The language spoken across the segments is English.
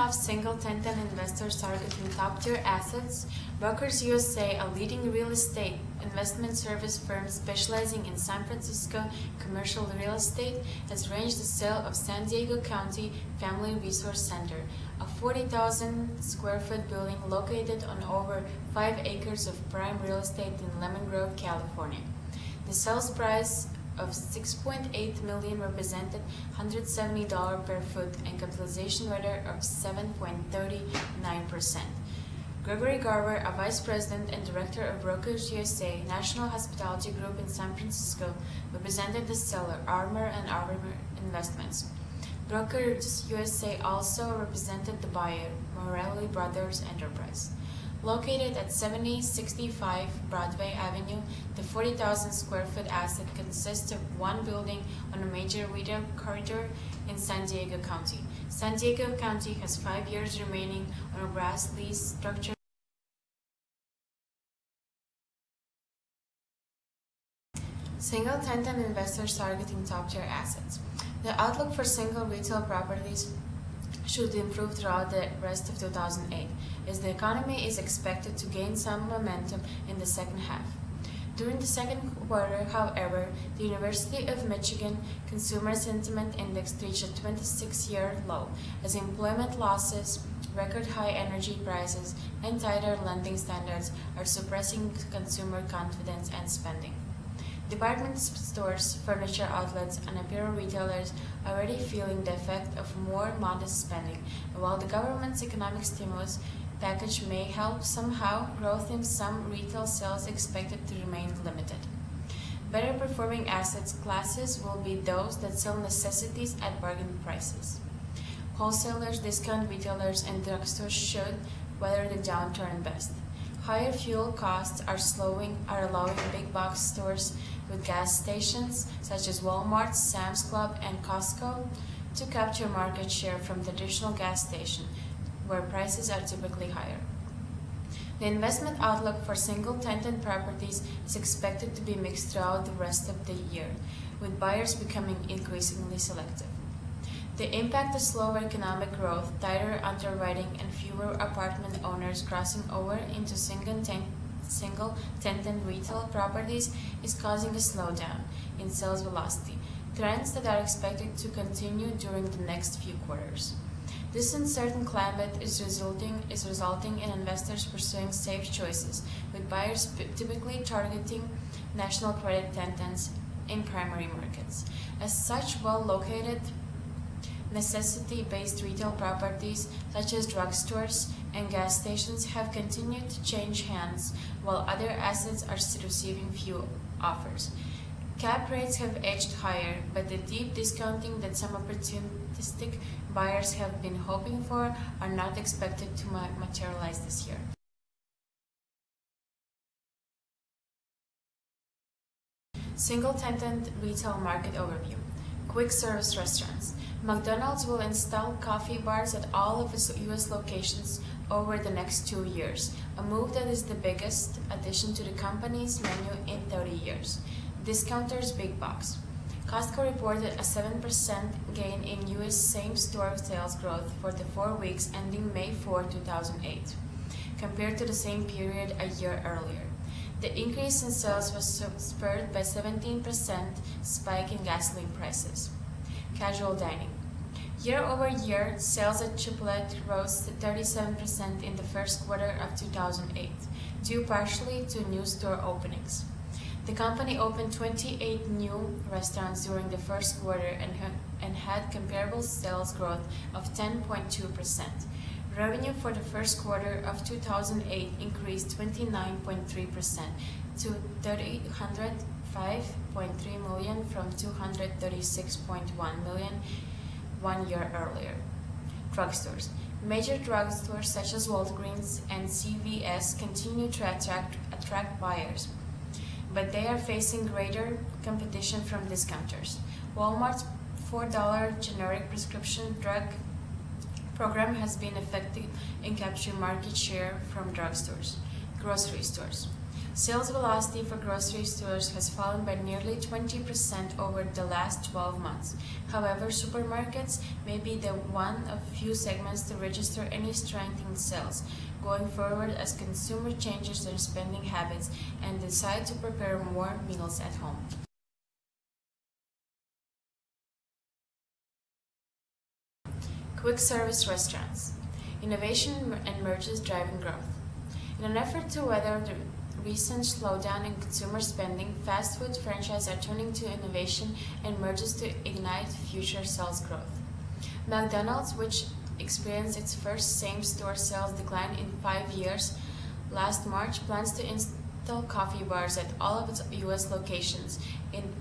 have single-tenant investors targeting top-tier assets. Brokers USA, a leading real estate investment service firm specializing in San Francisco commercial real estate, has arranged the sale of San Diego County Family Resource Center, a 40,000 square foot building located on over 5 acres of prime real estate in Lemon Grove, California. The sales price of $6.8 million represented $170 per foot and capitalization rate of 7.39%. Gregory Garver, a vice president and director of Brokers USA National Hospitality Group in San Francisco, represented the seller, Armour and Armour Investments. Brokers USA also represented the buyer, Morelli Brothers Enterprise. Located at 7065 Broadway Avenue, the 40,000 square foot asset consists of one building on a major retail corridor in San Diego County. San Diego County has 5 years remaining on a grass lease structure. Single-tenant investors targeting top-tier assets. The outlook for single retail properties should improve throughout the rest of 2008, as the economy is expected to gain some momentum in the second half. During the second quarter, however, the University of Michigan Consumer Sentiment Index reached a 26-year low, as employment losses, record-high energy prices, and tighter lending standards are suppressing consumer confidence and spending. Department stores, furniture outlets, and apparel retailers are already feeling the effect of more modest spending, and while the government's economic stimulus package may help somehow, growth in some retail sales expected to remain limited. Better performing assets classes will be those that sell necessities at bargain prices. Wholesalers, discount retailers, and drugstores should weather the downturn best. Higher fuel costs are allowing big box stores with gas stations such as Walmart, Sam's Club, and Costco to capture market share from traditional gas stations, where prices are typically higher. The investment outlook for single-tenant properties is expected to be mixed throughout the rest of the year, with buyers becoming increasingly selective. The impact of slower economic growth, tighter underwriting, and fewer apartment owners crossing over into single-tenant retail properties is causing a slowdown in sales velocity, trends that are expected to continue during the next few quarters. This uncertain climate is resulting in investors pursuing safe choices, with buyers typically targeting national credit tenants in primary markets. As such, well-located, necessity-based retail properties such as drugstores and gas stations have continued to change hands, while other assets are receiving few offers. Cap rates have edged higher, but the deep discounting that some opportunistic buyers have been hoping for are not expected to materialize this year. Single-tenant retail market overview. Quick service restaurants. McDonald's will install coffee bars at all of its U.S. locations over the next 2 years, a move that is the biggest addition to the company's menu in 30 years. Discounters Big Box. Costco reported a 7% gain in U.S. same-store sales growth for the 4 weeks ending May 4, 2008, compared to the same period a year earlier. The increase in sales was spurred by a 17% spike in gasoline prices. Casual dining. Year-over-year, sales at Chipotle rose to 37% in the first quarter of 2008, due partially to new store openings. The company opened 28 new restaurants during the first quarter and had comparable sales growth of 10.2%. Revenue for the first quarter of 2008 increased 29.3% to $305.3 million from $236.1 million 1 year earlier. Drugstores. Major drugstores such as Walgreens and CVS continue to attract buyers, but they are facing greater competition from discounters. Walmart's $4 generic prescription drug program has been effective in capturing market share from drugstores. Grocery stores. Sales velocity for grocery stores has fallen by nearly 20% over the last 12 months. However, supermarkets may be the one of few segments to register any strength in sales going forward as consumer changes their spending habits and decide to prepare more meals at home. Quick service restaurants. Innovation emerges driving growth. In an effort to weather the recent slowdown in consumer spending, fast food franchises are turning to innovation and mergers to ignite future sales growth. McDonald's, which experienced its first same-store sales decline in 5 years last March, plans to install coffee bars at all of its U.S. locations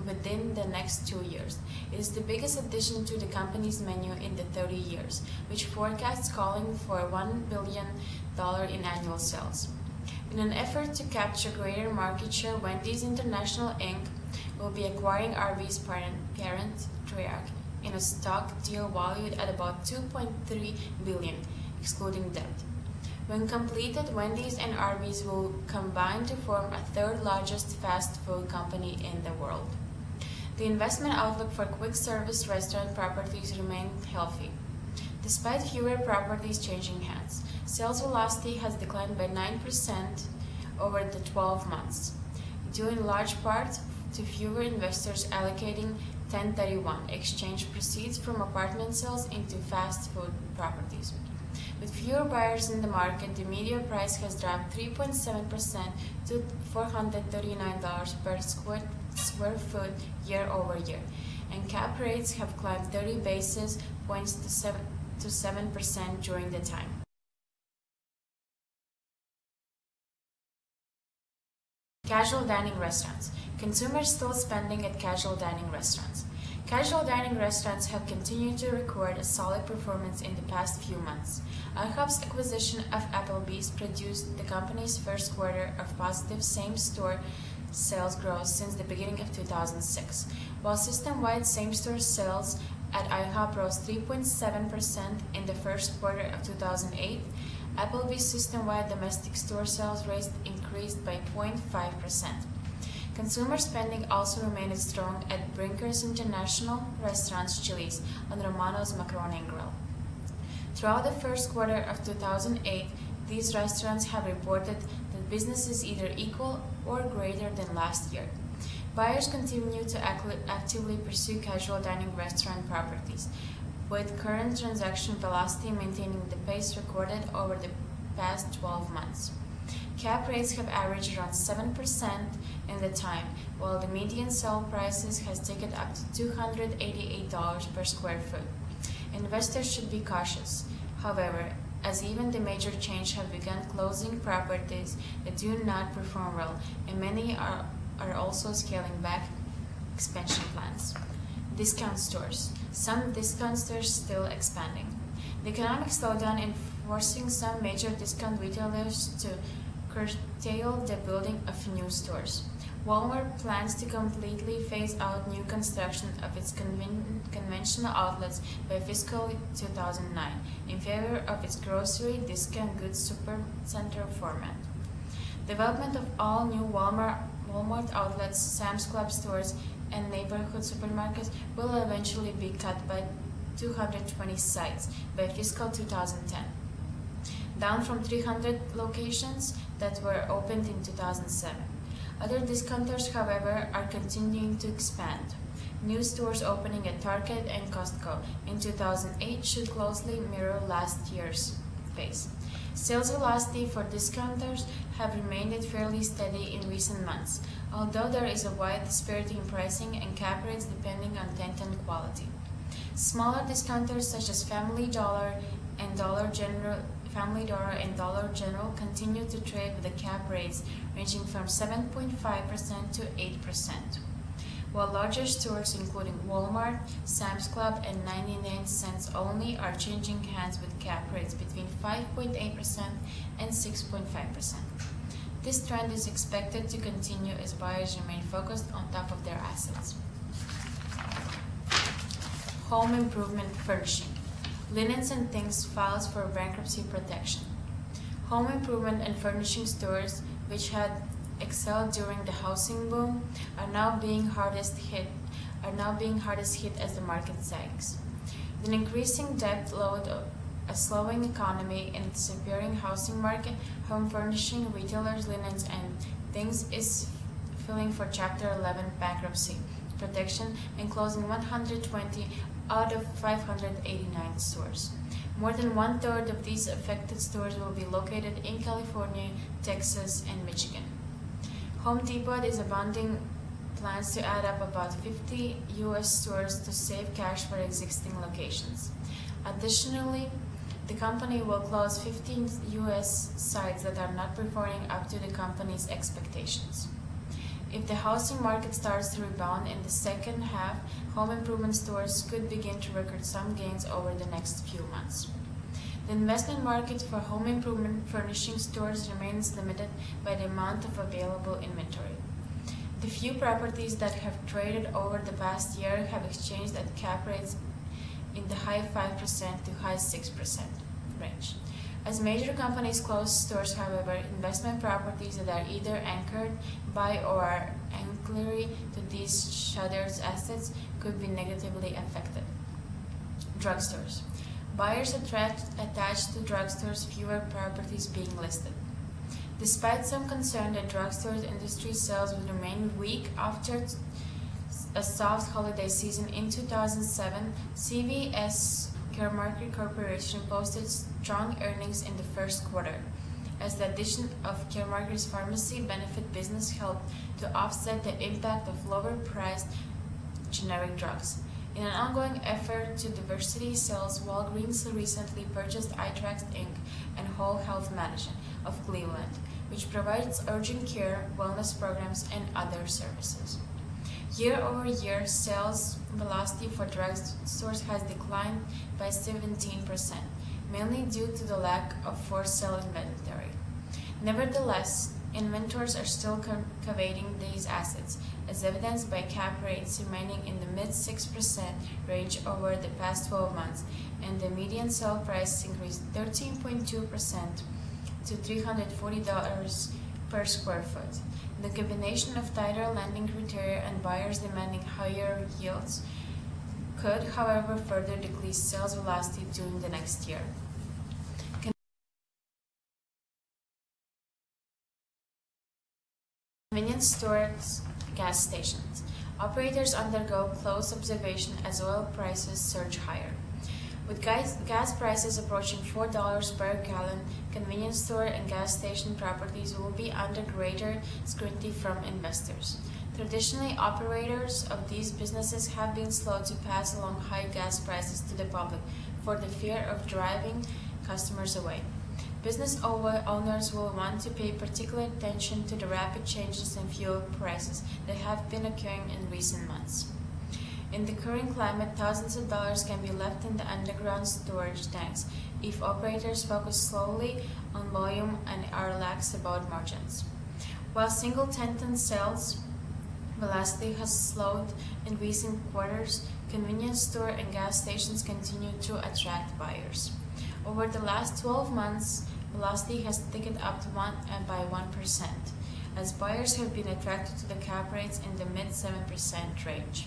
within the next 2 years. It is the biggest addition to the company's menu in the 30 years, which forecasts calling for $1 billion in annual sales. In an effort to capture greater market share, Wendy's International Inc. will be acquiring Arby's parent Treyarch in a stock deal valued at about $2.3 billion, excluding debt. When completed, Wendy's and Arby's will combine to form a third largest fast food company in the world. The investment outlook for quick service restaurant properties remains healthy. Despite fewer properties changing hands, sales velocity has declined by 9% over the 12 months, due in large part to fewer investors allocating 1031 exchange proceeds from apartment sales into fast food properties. With fewer buyers in the market, the median price has dropped 3.7% to $439 per square foot year over year, and cap rates have climbed 30 basis points to 7% during the time. Casual dining restaurants. Consumers still spending at casual dining restaurants. Casual dining restaurants have continued to record a solid performance in the past few months. IHOP's acquisition of Applebee's produced the company's first quarter of positive same-store sales growth since the beginning of 2006, while system-wide same-store sales at IHOP rose 3.7% in the first quarter of 2008. Applebee's system-wide domestic store sales rate increased by 0.5%. Consumer spending also remained strong at Brinker's International Restaurants Chili's and Romano's Macaroni and Grill. Throughout the first quarter of 2008, these restaurants have reported that business is either equal or greater than last year. Buyers continue to actively pursue casual dining restaurant properties, with current transaction velocity maintaining the pace recorded over the past 12 months. Cap rates have averaged around 7% in the time, while the median sale prices has taken up to $288 per square foot. Investors should be cautious, however, as even the major chains have begun closing properties that do not perform well, and many are also scaling back expansion plans. Discount stores. Some discount stores still expanding. The economic slowdown is forcing some major discount retailers to curtail the building of new stores. Walmart plans to completely phase out new construction of its conventional outlets by fiscal 2009 in favor of its grocery discount goods supercenter format. Development of all new Walmart outlets, Sam's Club stores, and neighborhood supermarkets will eventually be cut by 220 sites by fiscal 2010, down from 300 locations that were opened in 2007. Other discounters, however, are continuing to expand. New stores opening at Target and Costco in 2008 should closely mirror last year's pace. Sales velocity for discounters have remained fairly steady in recent months, although there is a wide disparity in pricing and cap rates depending on tenant quality. Smaller discounters such as Family Dollar and Dollar General continue to trade with the cap rates ranging from 7.5% to 8%, while larger stores including Walmart, Sam's Club, and 99 cents only are changing hands with cap rates between 5.8% and 6.5%. This trend is expected to continue as buyers remain focused on top of their assets. Home improvement furnishing. Linens and Things files for bankruptcy protection. Home improvement and furnishing stores, which had excelled during the housing boom are now being hardest hit as the market sags. With an increasing debt load, a slowing economy, and disappearing housing market, home furnishing retailers, linens, and things is filing for Chapter 11 bankruptcy protection and closing 120 out of 589 stores. More than one-third of these affected stores will be located in California, Texas, and Michigan. Home Depot is abandoning plans to add up about 50 U.S. stores to save cash for existing locations. Additionally, the company will close 15 U.S. sites that are not performing up to the company's expectations. If the housing market starts to rebound in the second half, home improvement stores could begin to record some gains over the next few months. The investment market for home improvement furnishing stores remains limited by the amount of available inventory. The few properties that have traded over the past year have exchanged at cap rates in the high 5% to high 6% range. As major companies close stores, however, investment properties that are either anchored by or are ancillary to these shuttered assets could be negatively affected. Drugstores. Buyers attached to drugstores, fewer properties being listed. Despite some concern that drugstore industry sales would remain weak after a soft holiday season in 2007, CVS Caremark Corporation posted strong earnings in the first quarter, as the addition of Caremark's pharmacy benefit business helped to offset the impact of lower-priced generic drugs. In an ongoing effort to diversify sales, Walgreens recently purchased iTrax Inc. and Whole Health Management of Cleveland, which provides urgent care, wellness programs, and other services. Year-over-year, sales velocity for drugstores has declined by 17%, mainly due to the lack of for-sale inventory. Nevertheless, inventors are still coveting these assets, as evidenced by cap rates remaining in the mid-6% range over the past 12 months, and the median sale price increased 13.2% to $340 per square foot. The combination of tighter lending criteria and buyers demanding higher yields could, however, further decrease sales velocity during the next year. Convenience stores, gas stations. Operators undergo close observation as oil prices surge higher. With gas prices approaching $4 per gallon, convenience store and gas station properties will be under greater scrutiny from investors. Traditionally, operators of these businesses have been slow to pass along high gas prices to the public for the fear of driving customers away. Business owners will want to pay particular attention to the rapid changes in fuel prices that have been occurring in recent months. In the current climate, thousands of dollars can be left in the underground storage tanks if operators focus solely on volume and are lax about margins. While single tenant sales velocity has slowed in recent quarters, convenience store and gas stations continue to attract buyers. Over the last 12 months, velocity has ticked up by 1%, as buyers have been attracted to the cap rates in the mid-7% range.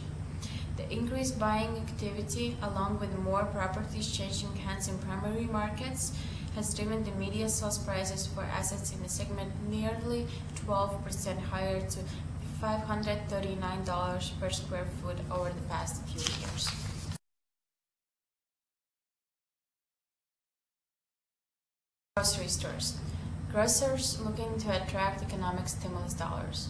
The increased buying activity, along with more properties changing hands in primary markets, has driven the median sales prices for assets in the segment nearly 12% higher to $539 per square foot over the past few years. Grocery stores. Grocers looking to attract economic stimulus dollars.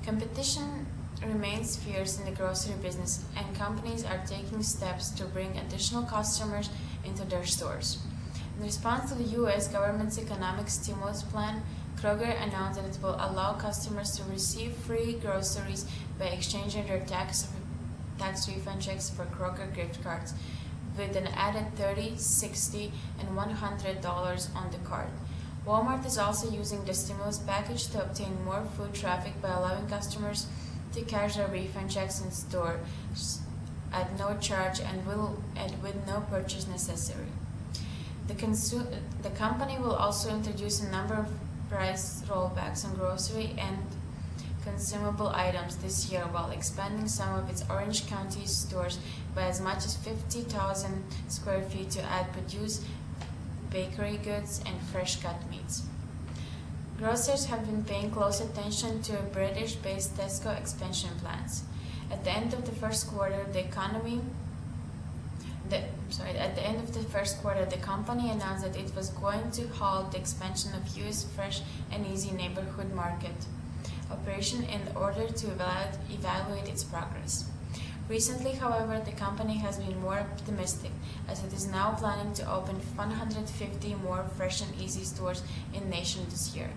Competition remains fierce in the grocery business, and companies are taking steps to bring additional customers into their stores. In response to the U.S. government's economic stimulus plan, Kroger announced that it will allow customers to receive free groceries by exchanging their tax refund checks for Kroger gift cards, with an added $30, $60, and $100 on the card. Walmart is also using the stimulus package to obtain more foot traffic by allowing customers to cash their refund checks in stores at no charge and with no purchase necessary. The company will also introduce a number of price rollbacks on grocery and consumable items this year while expanding some of its Orange County stores by as much as 50,000 square feet to add produce, bakery goods, and fresh cut meats. Grocers have been paying close attention to British-based Tesco expansion plans. At the end of the first quarter, the company announced that it was going to halt the expansion of U.S. Fresh and Easy neighborhood market operation in order to evaluate its progress. Recently, however, the company has been more optimistic, as it is now planning to open 150 more Fresh and Easy stores in the nation this year.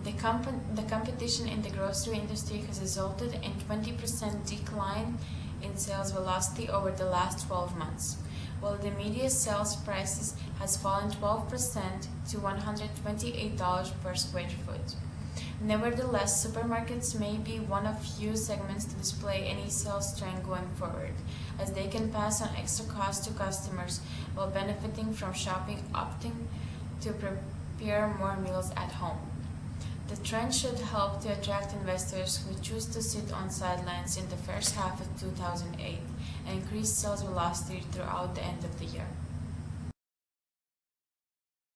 The competition in the grocery industry has resulted in 20% decline in sales velocity over the last 12 months, while the median sales prices has fallen 12% to $128 per square foot. Nevertheless, supermarkets may be one of few segments to display any sales strength going forward, as they can pass on extra costs to customers while benefiting from shopping opting to prepare more meals at home. The trend should help to attract investors who choose to sit on sidelines in the first half of 2008 and increase sales velocity throughout the end of the year.